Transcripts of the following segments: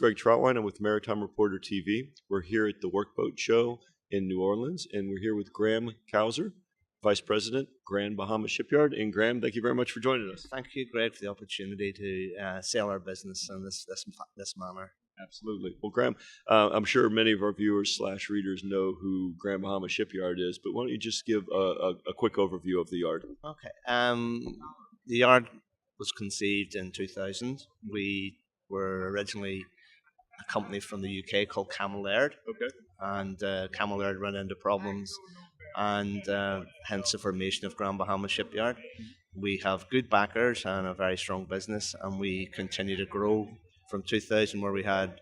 Greg Trotwine. I'm with Maritime Reporter TV. We're here at the Workboat Show in New Orleans, and we're here with Graham Couser, Vice President, Grand Bahama Shipyard. And Graham, thank you very much for joining us. Thank you, Greg, for the opportunity to sell our business in this manner. Absolutely. Well, Graham, I'm sure many of our viewers / readers know who Grand Bahama Shipyard is, but why don't you just give a quick overview of the yard? Okay. The yard was conceived in 2000. We were originally a company from the UK called Camel Laird. Okay. And Camel Laird ran into problems, and hence the formation of Grand Bahama Shipyard. We have good backers and a very strong business, and we continue to grow from 2000, where we had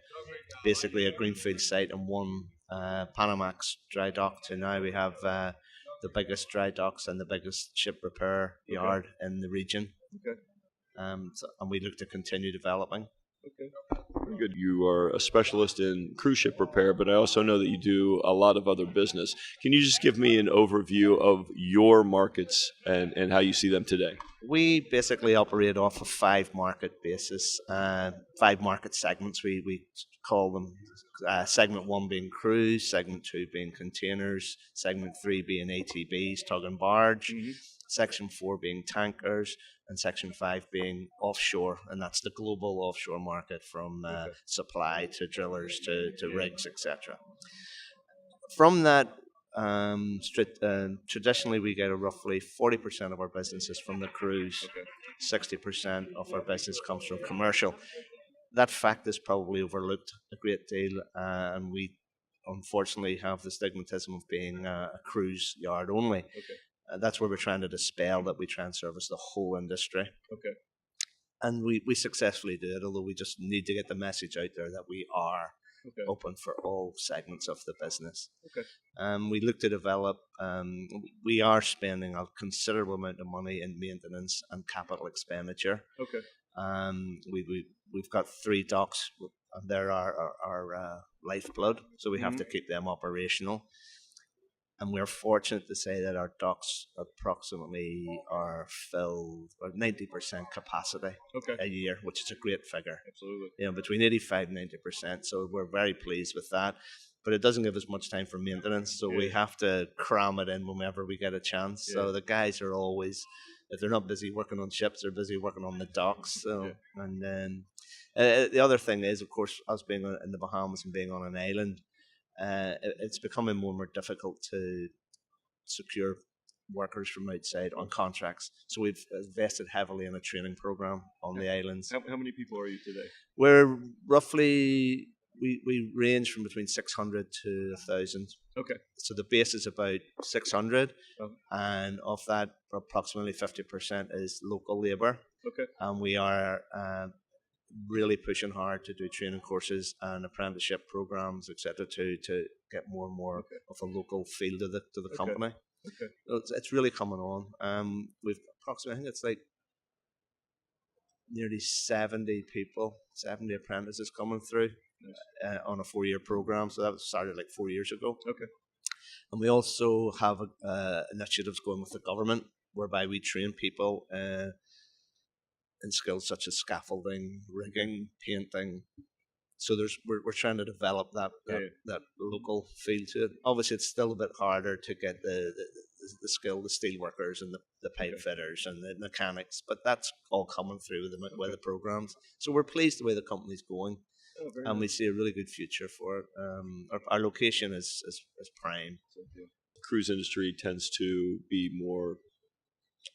basically a greenfield site and one Panamax dry dock, to now we have the biggest dry docks and the biggest ship repair yard in the region. Okay. And we look to continue developing. Okay. Very good. You are a specialist in cruise ship repair, but I also know that you do a lot of other business. Can you just give me an overview of your markets and how you see them today? We basically operate off of 5 market basis, 5 market segments. We call them segment 1 being cruise, segment 2 being containers, segment 3 being ATBs, tug and barge, section 4 being tankers, and section 5 being offshore, and that's the global offshore market, from supply to drillers to rigs, etc. From that, traditionally we get roughly 40% of our business is from the cruise, 60% of our business comes from commercial. That fact is probably overlooked a great deal, and we unfortunately have the stigmatism of being a cruise yard only. Okay. That's where we're trying to dispel that we try and service the whole industry. Okay. And we successfully do it, although we just need to get the message out there that we are open for all segments of the business. Okay. We look to develop, we are spending a considerable amount of money in maintenance and capital expenditure. Okay. We've got 3 docks, and they're our lifeblood, so we have to keep them operational. And we're fortunate to say that our docks approximately are filled at 90% capacity a year, which is a great figure. Absolutely. You know, between 85 and 90%. So we're very pleased with that. But it doesn't give us much time for maintenance, so we have to cram it in whenever we get a chance. So the guys are always, if they're not busy working on ships, they're busy working on the docks. So, and then the other thing is, of course, us being in the Bahamas and being on an island, it's becoming more and more difficult to secure workers from outside on contracts. So we've invested heavily in a training program on the islands. How many people are you today? We're roughly, we range from between 600 to 1,000. Okay. So the base is about 600, and of that, approximately 50% is local labour. Okay. And we are really pushing hard to do training courses and apprenticeship programs, etc., to get more and more of a local feel to the company. Okay. So it's really coming on. We've approximately, I think it's like nearly 70 apprentices coming through on a 4-year program. So that started like 4 years ago. Okay. And we also have initiatives going with the government, whereby we train people in skills such as scaffolding, rigging, painting. So we're trying to develop that local feel to it. Obviously, it's still a bit harder to get the skill, the steel workers and the pipe fitters and the mechanics, but that's all coming through with the programs. So we're pleased the way the company's going, and we see a really good future for it. Our location is prime. The cruise industry tends to be more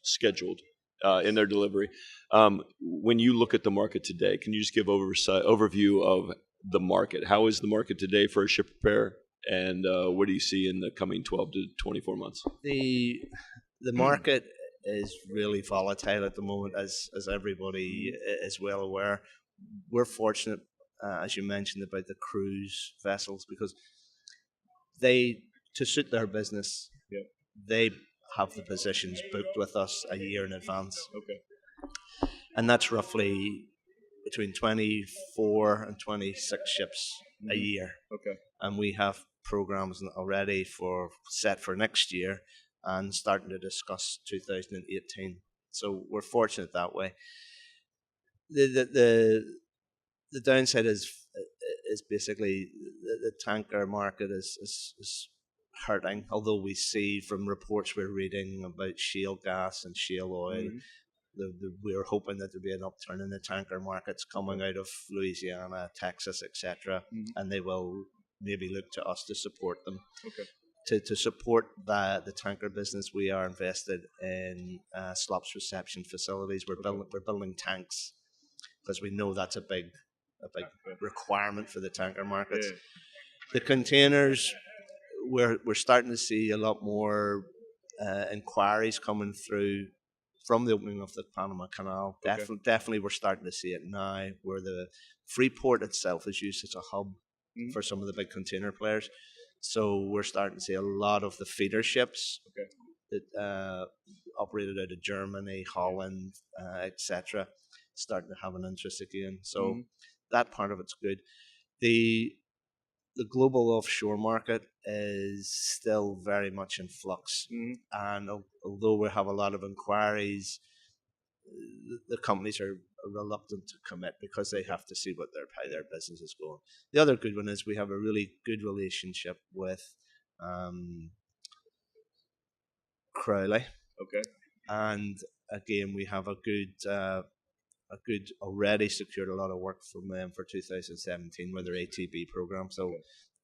scheduled in their delivery. When you look at the market today, can you just give overview of the market? How is the market today for a ship repair, and what do you see in the coming 12 to 24 months? The market is really volatile at the moment, as everybody is well aware. We're fortunate, as you mentioned, about the cruise vessels, because to suit their business, they have the positions booked with us a year in advance. Okay. And that's roughly between 24 and 26 ships a year. Okay. And we have programs already set for next year and starting to discuss 2018. So we're fortunate that way. The downside is is basically the tanker market is hurting. Although we see from reports we're reading about shale gas and shale oil, we're hoping that there'll be an upturn in the tanker markets coming out of Louisiana, Texas, etc., and they will maybe look to us to support them. To support the tanker business, we are invested in slops reception facilities. We're building tanks because we know that's a big requirement for the tanker markets. The containers, we're starting to see a lot more inquiries coming through from the opening of the Panama Canal. Definitely we're starting to see it now, where the Freeport itself is used as a hub for some of the big container players. So we're starting to see a lot of the feeder ships that operated out of Germany, Holland, etc., starting to have an interest again. So that part of it's good. The global offshore market is still very much in flux, and although we have a lot of inquiries, the companies are reluctant to commit because they have to see how their business is going. The other good one is we have a really good relationship with Crowley. And again, we have a good already secured a lot of work from them for 2017 with their ATB program. So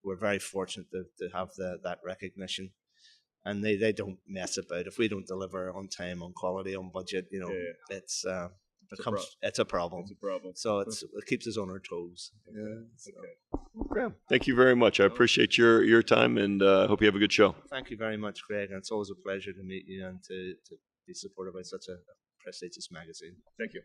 we're very fortunate to have that recognition. And they don't mess about. If we don't deliver on time, on quality, on budget, it's a problem. So it keeps us on our toes. Okay. Thank you very much. I appreciate your time, and hope you have a good show. Thank you very much, Craig. And it's always a pleasure to meet you and to be supported by such a prestigious magazine. Thank you.